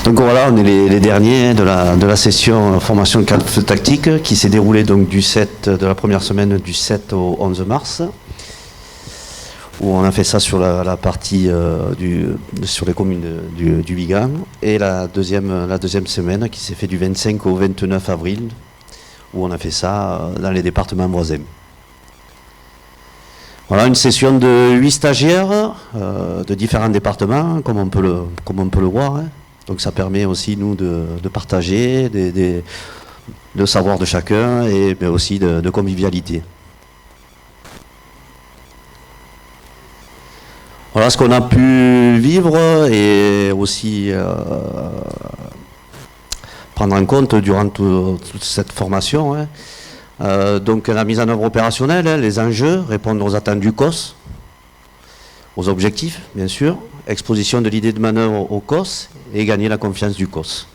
Donc voilà, on est les derniers de la session formation de cadre de feu tactique qui s'est déroulée donc de la première semaine du 7 au 11 mars, où on a fait ça sur la partie sur les communes du Vigan, et la deuxième semaine qui s'est fait du 25 au 29 avril, où on a fait ça dans les départements voisins. Voilà, une session de 8 stagiaires de différents départements, comme on peut le voir. Hein. Donc ça permet aussi, nous, de partager le savoir de chacun, mais aussi de convivialité. Voilà ce qu'on a pu vivre et aussi prendre en compte durant toute cette formation. Hein. Donc la mise en œuvre opérationnelle, hein, les enjeux, répondre aux attentes du COS, aux objectifs, bien sûr, exposition de l'idée de manœuvre au COS et gagner la confiance du COS.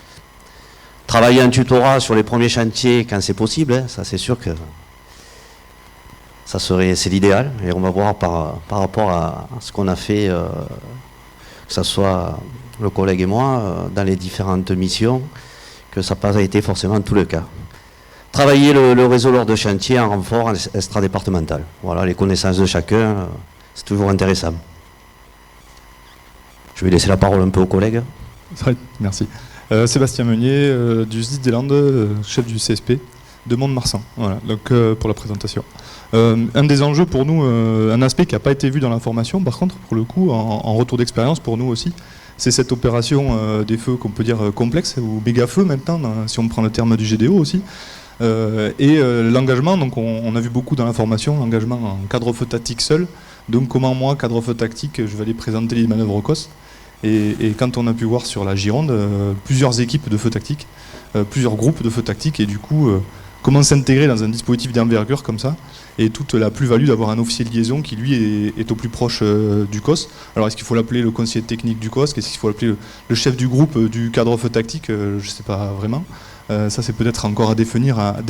Travailler en tutorat sur les premiers chantiers quand c'est possible, hein, ça c'est sûr que c'est l'idéal, et on va voir par rapport à ce qu'on a fait, que ce soit le collègue et moi, dans les différentes missions, que ça n'a pas été forcément tout le cas. Travailler le réseau lors de chantier en renfort extra-départemental. Voilà, les connaissances de chacun, c'est toujours intéressant. Je vais laisser la parole un peu aux collègues. Merci. Sébastien Meunier, du SDIS des Landes, chef du CSP de Mont-de-Marsan. Voilà, donc pour la présentation. Un des enjeux pour nous, un aspect qui n'a pas été vu dans la formation, par contre, pour le coup, en retour d'expérience pour nous aussi, c'est cette opération des feux qu'on peut dire complexe, ou méga feux maintenant, si on prend le terme du GDO aussi. L'engagement, donc on a vu beaucoup dans la formation, l'engagement en cadre feu tactique seul. Donc comment moi, cadre feu tactique, je vais aller présenter les manœuvres au COS. Et quand on a pu voir sur la Gironde, plusieurs équipes de feu tactique, plusieurs groupes de feu tactique, et du coup, comment s'intégrer dans un dispositif d'envergure comme ça, et toute la plus-value d'avoir un officier de liaison qui lui est au plus proche du COS. Alors est-ce qu'il faut l'appeler le conseiller technique du COS, qu'est-ce qu'il faut l'appeler le chef du groupe du cadre feu tactique, je ne sais pas vraiment. Ça c'est peut-être encore à définir à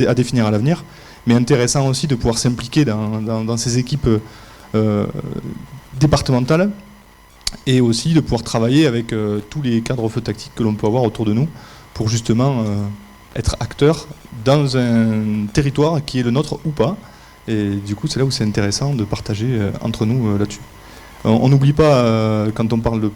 l'avenir, mais intéressant aussi de pouvoir s'impliquer dans ces équipes départementales, et aussi de pouvoir travailler avec tous les cadres feu tactiques que l'on peut avoir autour de nous, pour justement être acteur dans un territoire qui est le nôtre ou pas. Et du coup c'est là où c'est intéressant de partager entre nous là-dessus. On n'oublie pas, quand on parle de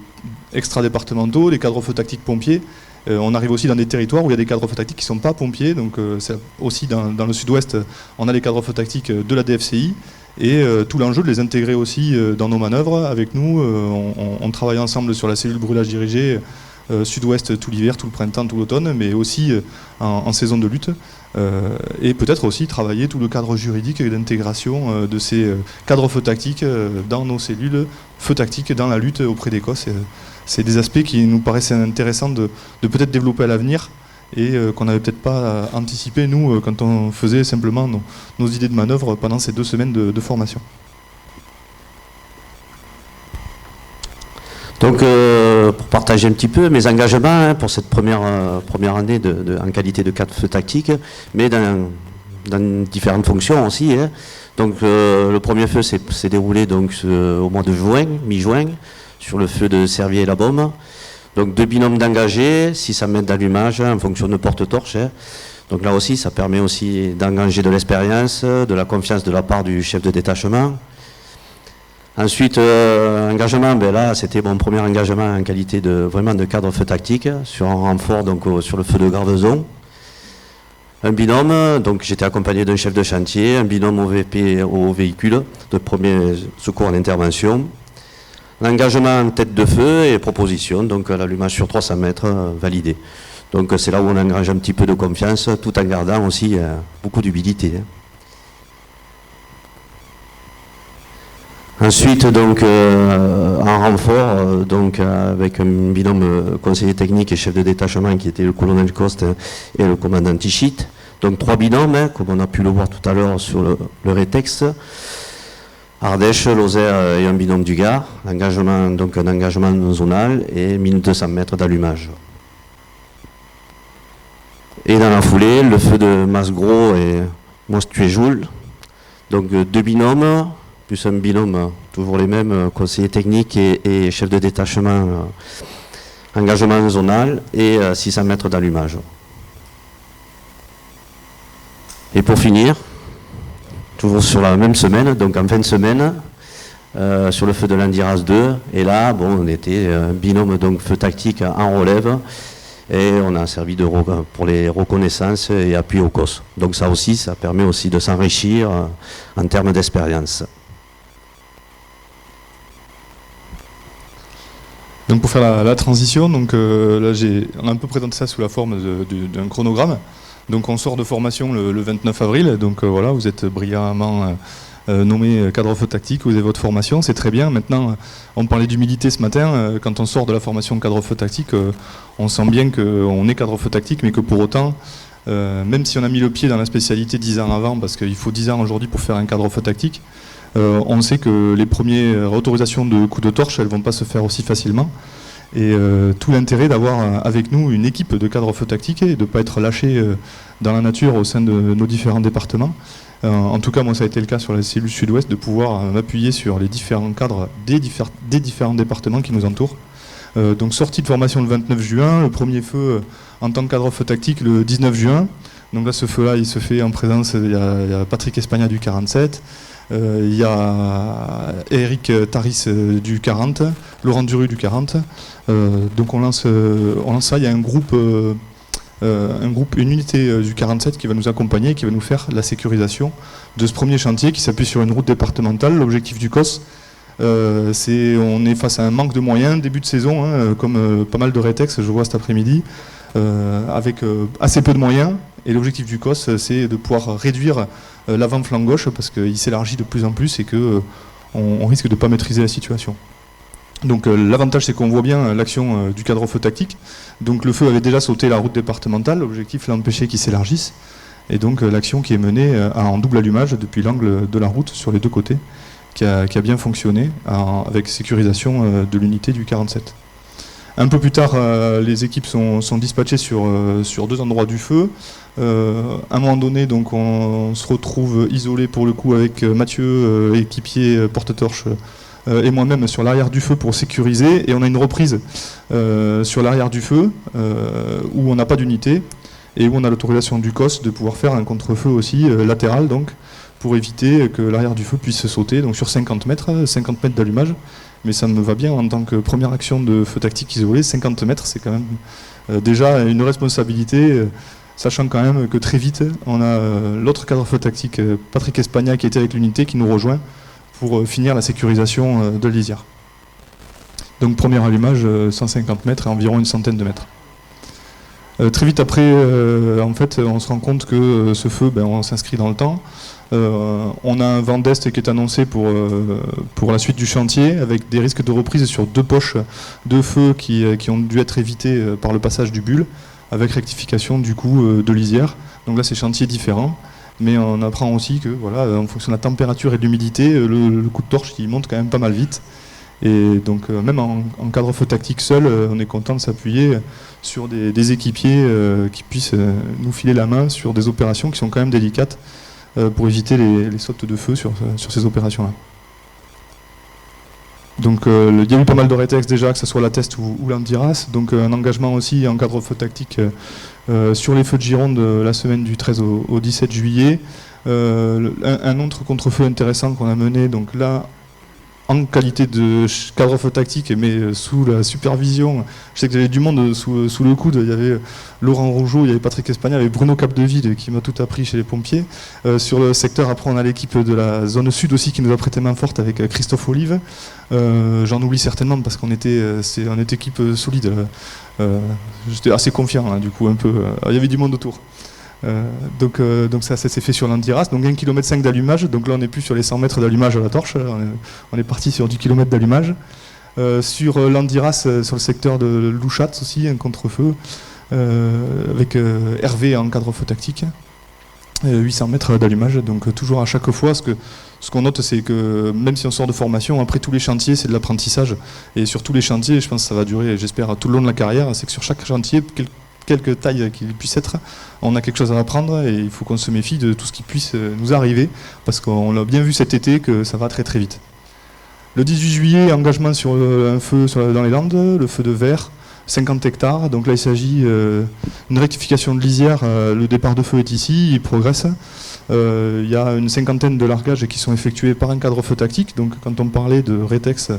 extra-départementaux, les cadres feu tactiques pompiers, on arrive aussi dans des territoires où il y a des cadres feu tactiques qui ne sont pas pompiers. Donc c'est aussi dans le sud-ouest, on a les cadres feu tactiques de la DFCI, et tout l'enjeu de les intégrer aussi dans nos manœuvres avec nous. On travaille ensemble sur la cellule brûlage dirigé sud-ouest tout l'hiver, tout le printemps, tout l'automne, mais aussi en saison de lutte. Et peut-être aussi travailler tout le cadre juridique et d'intégration de ces cadres feu tactiques dans nos cellules feu tactiques dans la lutte auprès des COS. C'est des aspects qui nous paraissaient intéressants de peut-être développer à l'avenir, et qu'on n'avait peut-être pas anticipé, nous, quand on faisait simplement nos idées de manœuvre pendant ces 2 semaines de formation. Donc, pour partager un petit peu mes engagements pour cette première année en qualité de cadre feu tactique, mais dans différentes fonctions aussi. Hein. Donc, le premier feu s'est déroulé donc, au mois de juin, mi-juin, sur le feu de Servier et la Baume. Donc 2 binômes d'engagés, 600 mètres d'allumage en fonction de porte-torche. Hein. Donc là aussi, ça permet aussi d'engager de l'expérience, de la confiance de la part du chef de détachement. Ensuite, engagement, là c'était mon premier engagement en qualité vraiment de cadre feu tactique, sur un renfort donc, sur le feu de Garvezon. Un binôme, donc j'étais accompagné d'un chef de chantier, un binôme au véhicule de premier secours en intervention. L'engagement en tête de feu et proposition, donc l'allumage sur 300 mètres validé. Donc c'est là où on engage un petit peu de confiance, tout en gardant aussi beaucoup d'humilité. Ensuite, donc, en renfort, donc, avec un binôme conseiller technique et chef de détachement qui était le colonel Coste et le commandant Tichit. Donc 3 binômes, comme on a pu le voir tout à l'heure sur le rétexte. Ardèche, Lozère et un binôme du Gard, donc un engagement zonal et 1200 mètres d'allumage. Et dans la foulée, le feu de Masgros et Mostuéjoul, donc 2 binômes, plus un binôme, toujours les mêmes, conseiller technique et chef de détachement engagement zonal et 600 mètres d'allumage. Et pour finir, toujours sur la même semaine, donc en fin de semaine, sur le feu de l'Andiras 2, et là, bon, on était un binôme, donc feu tactique en relève, et on a servi pour les reconnaissances et appui au COS. Donc ça aussi, ça permet aussi de s'enrichir en termes d'expérience. Donc pour faire la transition, donc là on a un peu présenté ça sous la forme d'un chronogramme. Donc on sort de formation le 29 avril, donc voilà, vous êtes brillamment nommé cadre feu tactique, vous avez votre formation, c'est très bien. Maintenant, on parlait d'humilité ce matin, quand on sort de la formation cadre feu tactique, on sent bien qu'on est cadre feu tactique, mais que pour autant, même si on a mis le pied dans la spécialité 10 ans avant, parce qu'il faut 10 ans aujourd'hui pour faire un cadre feu tactique, on sait que les premières autorisations de coups de torche, elles ne vont pas se faire aussi facilement. Et tout l'intérêt d'avoir avec nous une équipe de cadres feu tactique et de ne pas être lâché dans la nature au sein de nos différents départements. En tout cas, moi, ça a été le cas sur la cellule sud-ouest, de pouvoir m'appuyer sur les différents cadres des différents départements qui nous entourent. Donc sortie de formation le 29 juin, le premier feu en tant que cadre feu tactique le 19 juin. Donc là, ce feu-là, il se fait en présence, il y a Patrick Espagna du 47, il y a Eric Taris du 40, Laurent Duru du 40. Donc on lance ça, il y a un groupe, une unité du 47 qui va nous accompagner, qui va nous faire la sécurisation de ce premier chantier qui s'appuie sur une route départementale. L'objectif du COS, on est face à un manque de moyens, début de saison, comme pas mal de rétex, je vois cet après-midi, avec assez peu de moyens. Et l'objectif du COS, c'est de pouvoir réduire l'avant-flanc gauche, parce qu'il s'élargit de plus en plus et qu'on risque de ne pas maîtriser la situation. Donc l'avantage, c'est qu'on voit bien l'action du cadre feu tactique. Donc le feu avait déjà sauté la route départementale, l'objectif l'empêcher qu'il s'élargisse. Et donc l'action qui est menée en double allumage depuis l'angle de la route sur les deux côtés, qui a bien fonctionné avec sécurisation de l'unité du 47. Un peu plus tard, les équipes sont dispatchées sur deux endroits du feu. À un moment donné, donc, on se retrouve isolé pour le coup avec Mathieu, équipier porte-torche, et moi-même sur l'arrière du feu pour sécuriser. Et on a une reprise sur l'arrière du feu où on n'a pas d'unité et où on a l'autorisation du COS de pouvoir faire un contre-feu aussi latéral, donc, pour éviter que l'arrière du feu puisse sauter, donc sur 50 mètres d'allumage. Mais ça me va bien en tant que première action de feu tactique isolé. 50 mètres, c'est quand même déjà une responsabilité, sachant quand même que très vite, on a l'autre cadre feu tactique, Patrick Espagna, qui était avec l'unité, qui nous rejoint pour finir la sécurisation de l'Isière. Donc premier allumage, 150 mètres et environ une centaine de mètres. Très vite après, en fait, on se rend compte que ce feu, on s'inscrit dans le temps. On a un vent d'est qui est annoncé pour la suite du chantier, avec des risques de reprise sur deux poches de feu qui ont dû être évitées par le passage du bulle, avec rectification du coup de l'Isière. Donc là, c'est chantier différent, mais on apprend aussi que voilà, en fonction de la température et de l'humidité, le coup de torche il monte quand même pas mal vite. Et donc même en cadre feu tactique seul, on est content de s'appuyer sur des équipiers qui puissent nous filer la main sur des opérations qui sont quand même délicates, pour éviter les sautes de feu sur ces opérations-là. Donc il y a eu pas mal de rétex déjà, que ce soit la Test ou l'Andiras, donc un engagement aussi en cadre feu tactique sur les feux de Gironde la semaine du 13 au 17 juillet. Un autre contre-feu intéressant qu'on a mené, donc là, en qualité de cadre feu tactique, mais sous la supervision. Je sais que j'avais du monde sous le coude. Il y avait Laurent Rougeau, il y avait Patrick Espagna, il y avait Bruno Capdeville qui m'a tout appris chez les pompiers. Sur le secteur, après, on a l'équipe de la zone sud aussi qui nous a prêté main forte avec Christophe Olive. J'en oublie certainement parce qu'on était équipe solide. J'étais assez confiant, hein, du coup, un peu. Il y avait du monde autour. Donc ça s'est fait sur l'Andiras, donc 1,5 km d'allumage, donc là on n'est plus sur les 100 mètres d'allumage à la torche, on est parti sur 10 km d'allumage. Sur l'Andiras, sur le secteur de Louchat aussi, un contre-feu, avec Hervé en cadre feu tactique, 800 mètres d'allumage, donc toujours à chaque fois, ce qu'on note c'est que même si on sort de formation, après tous les chantiers c'est de l'apprentissage, et sur tous les chantiers, je pense que ça va durer, j'espère, tout le long de la carrière, c'est que sur chaque chantier, quelque taille qu'il puisse être, on a quelque chose à apprendre et il faut qu'on se méfie de tout ce qui puisse nous arriver parce qu'on l'a bien vu cet été que ça va très très vite. Le 18 juillet, engagement sur un feu dans les Landes, le feu de Vert, 50 hectares. Donc là, il s'agit d'une rectification de lisière. Le départ de feu est ici, il progresse. Il y a une cinquantaine de largages qui sont effectués par un cadre-feu tactique. Donc quand on parlait de rétex,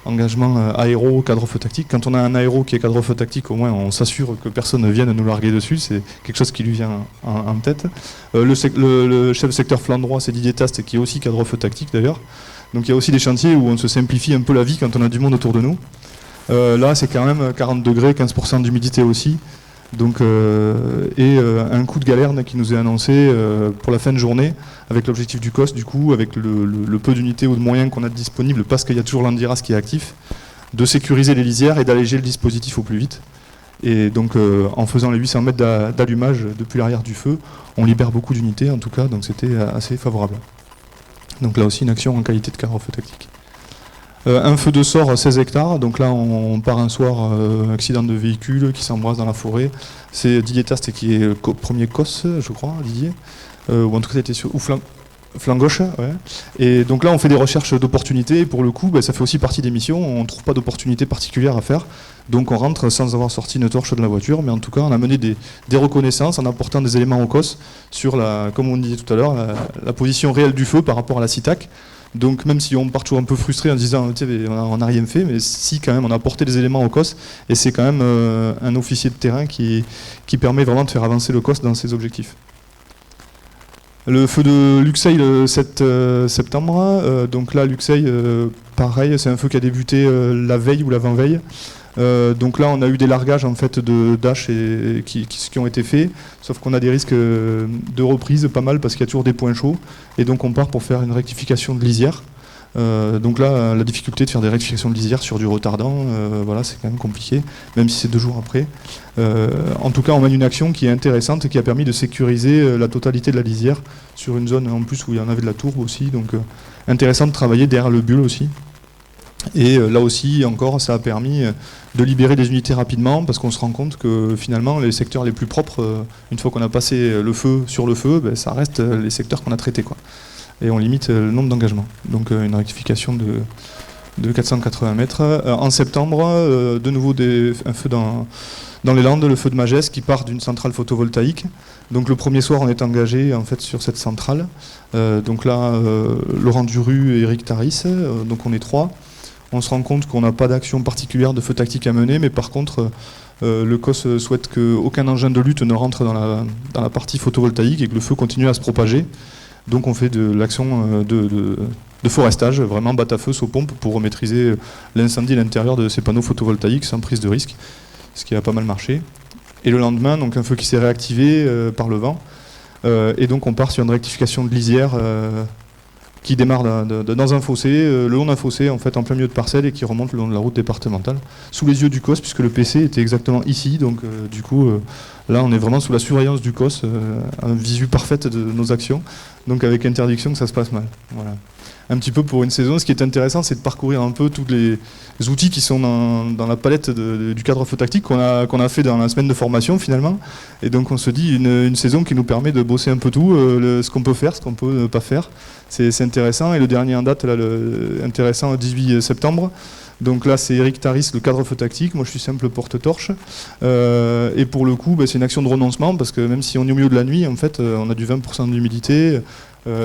engagement aéro, cadre-feu tactique, quand on a un aéro qui est cadre-feu tactique, au moins on s'assure que personne ne vienne nous larguer dessus. C'est quelque chose qui lui vient en tête. Le chef de secteur flanc droit, c'est Didier Taste, qui est aussi cadre-feu tactique d'ailleurs. Donc il y a aussi des chantiers où on se simplifie un peu la vie quand on a du monde autour de nous. Là, c'est quand même 40 degrés, 15% d'humidité aussi. Donc, un coup de galerne qui nous est annoncé pour la fin de journée, avec l'objectif du COS, du coup, avec le peu d'unités ou de moyens qu'on a disponibles, parce qu'il y a toujours l'Andiras qui est actif, de sécuriser les lisières et d'alléger le dispositif au plus vite. Et donc, en faisant les 800 mètres d'allumage depuis l'arrière du feu, on libère beaucoup d'unités, en tout cas, donc c'était assez favorable. Donc là aussi, une action en qualité de cadre-feu tactique. Un feu de sort 16 hectares, donc là on part un soir, accident de véhicule qui s'embrasse dans la forêt. C'est Didier Taste qui est le premier COS, je crois, Didier, ou en tout cas c'était sur flanc gauche. Ouais. Et donc là on fait des recherches d'opportunités, et pour le coup ça fait aussi partie des missions, on ne trouve pas d'opportunité particulière à faire, donc on rentre sans avoir sorti une torche de la voiture, mais en tout cas on a mené des reconnaissances en apportant des éléments au COS sur, comme on disait tout à l'heure, la position réelle du feu par rapport à la CITAC. Donc même si on part toujours un peu frustré en disant on n'a rien fait, mais si quand même on a apporté des éléments au COS, et c'est quand même un officier de terrain qui permet vraiment de faire avancer le COS dans ses objectifs. Le feu de Luxeuil le 7 septembre, donc là Luxeuil pareil, c'est un feu qui a débuté la veille ou l'avant-veille. Donc là on a eu des largages en fait de dash qui ont été faits, sauf qu'on a des risques de reprise pas mal parce qu'il y a toujours des points chauds, et donc on part pour faire une rectification de lisière. Donc là la difficulté de faire des rectifications de lisière sur du retardant, voilà, c'est quand même compliqué, même si c'est 2 jours après. En tout cas on mène une action qui est intéressante et qui a permis de sécuriser la totalité de la lisière sur une zone en plus où il y en avait de la tourbe aussi, donc intéressant de travailler derrière le bulle aussi. Et là aussi, encore, ça a permis de libérer des unités rapidement, parce qu'on se rend compte que finalement, les secteurs les plus propres, une fois qu'on a passé le feu sur le feu, ça reste les secteurs qu'on a traités, quoi. Et on limite le nombre d'engagements. Donc une rectification de 480 mètres. En septembre, de nouveau un feu dans les Landes, le feu de Magès, qui part d'une centrale photovoltaïque. Donc le premier soir, on est engagé en fait sur cette centrale. Donc là, Laurent Duru et Eric Taris, donc on est 3. On se rend compte qu'on n'a pas d'action particulière de feu tactique à mener, mais par contre, le COS souhaite qu'aucun engin de lutte ne rentre dans la partie photovoltaïque et que le feu continue à se propager. Donc on fait de l'action de forestage, vraiment batte à feu sous pompe, pour maîtriser l'incendie à l'intérieur de ces panneaux photovoltaïques sans prise de risque, ce qui a pas mal marché. Et le lendemain, donc un feu qui s'est réactivé par le vent, et donc on part sur une rectification de lisière qui démarre dans un fossé, le long d'un fossé en fait en plein milieu de parcelle, et qui remonte le long de la route départementale, sous les yeux du COS, puisque le PC était exactement ici, donc du coup là on est vraiment sous la surveillance du COS, un visu parfaite de nos actions, donc avec interdiction que ça se passe mal. Voilà. Un petit peu pour une saison, ce qui est intéressant, c'est de parcourir un peu tous les outils qui sont dans la palette du cadre feu tactique qu'on a fait dans la semaine de formation finalement, et donc on se dit une saison qui nous permet de bosser un peu tout, ce qu'on peut faire, ce qu'on peut ne pas faire. C'est intéressant, et le dernier en date, là, intéressant, le 18 septembre. Donc là, c'est Eric Taris, le cadre feu tactique. Moi, je suis simple porte-torche. Et pour le coup, c'est une action de renoncement, parce que même si on est au milieu de la nuit, en fait, on a du 20% d'humidité.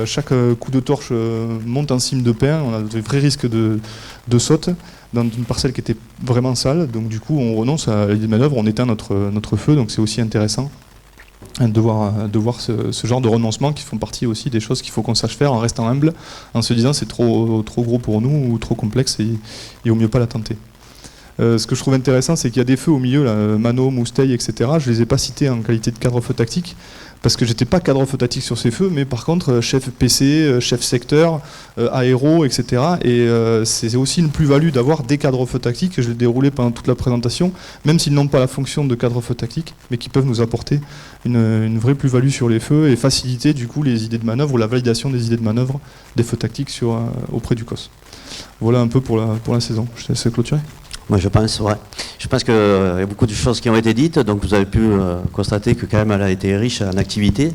Chaque coup de torche monte en cime de pin. On a de vrais risques de saute dans une parcelle qui était vraiment sale. Donc du coup, on renonce à l'idée de manœuvre, on éteint notre feu. Donc c'est aussi intéressant de voir ce genre de renoncement, qui font partie aussi des choses qu'il faut qu'on sache faire en restant humble, en se disant c'est trop gros pour nous ou trop complexe, et au mieux pas la tenter. Ce que je trouve intéressant, c'est qu'il y a des feux au milieu, là, Mano, Mousteil, etc. Je ne les ai pas cités en qualité de cadre feu tactique, parce que j'étais pas cadre feu tactique sur ces feux, mais par contre chef PC, chef secteur, aéro, etc. Et c'est aussi une plus-value d'avoir des cadres feu tactiques, que je l'ai déroulé pendant toute la présentation, même s'ils n'ont pas la fonction de cadre feu tactique, mais qui peuvent nous apporter une vraie plus-value sur les feux, et faciliter du coup les idées de manœuvre, ou la validation des idées de manœuvre des feux tactiques auprès du COS. Voilà un peu pour la saison. Je te laisse clôturer. Moi, je pense qu'il y a beaucoup de choses qui ont été dites, donc vous avez pu constater que quand même elle a été riche en activités.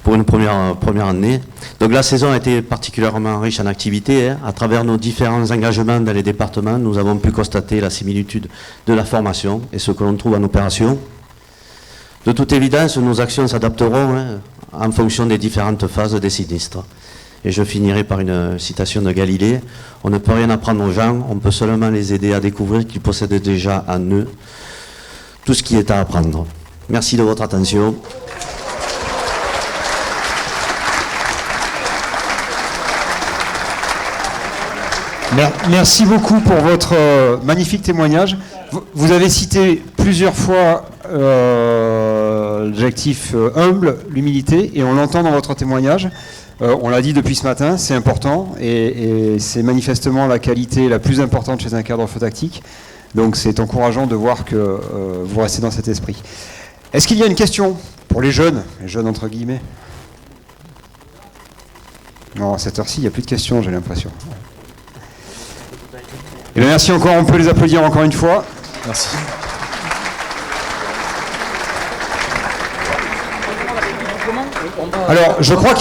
pour une première année. Donc la saison a été particulièrement riche en activités. À travers nos différents engagements dans les départements, nous avons pu constater la similitude de la formation et ce que l'on trouve en opération. De toute évidence, nos actions s'adapteront en fonction des différentes phases des sinistres. Et je finirai par une citation de Galilée. On ne peut rien apprendre aux gens, on peut seulement les aider à découvrir qu'ils possèdent déjà en eux tout ce qui est à apprendre. Merci de votre attention. Merci beaucoup pour votre magnifique témoignage. Vous avez cité plusieurs fois l'adjectif humble, l'humilité, et on l'entend dans votre témoignage. On l'a dit depuis ce matin, c'est important, et c'est manifestement la qualité la plus importante chez un cadre feu tactique. Donc c'est encourageant de voir que vous restez dans cet esprit. Est-ce qu'il y a une question pour les jeunes entre guillemets? Non, à cette heure-ci, il n'y a plus de questions, j'ai l'impression. Et bien merci encore, on peut les applaudir encore une fois. Merci. Alors, je crois que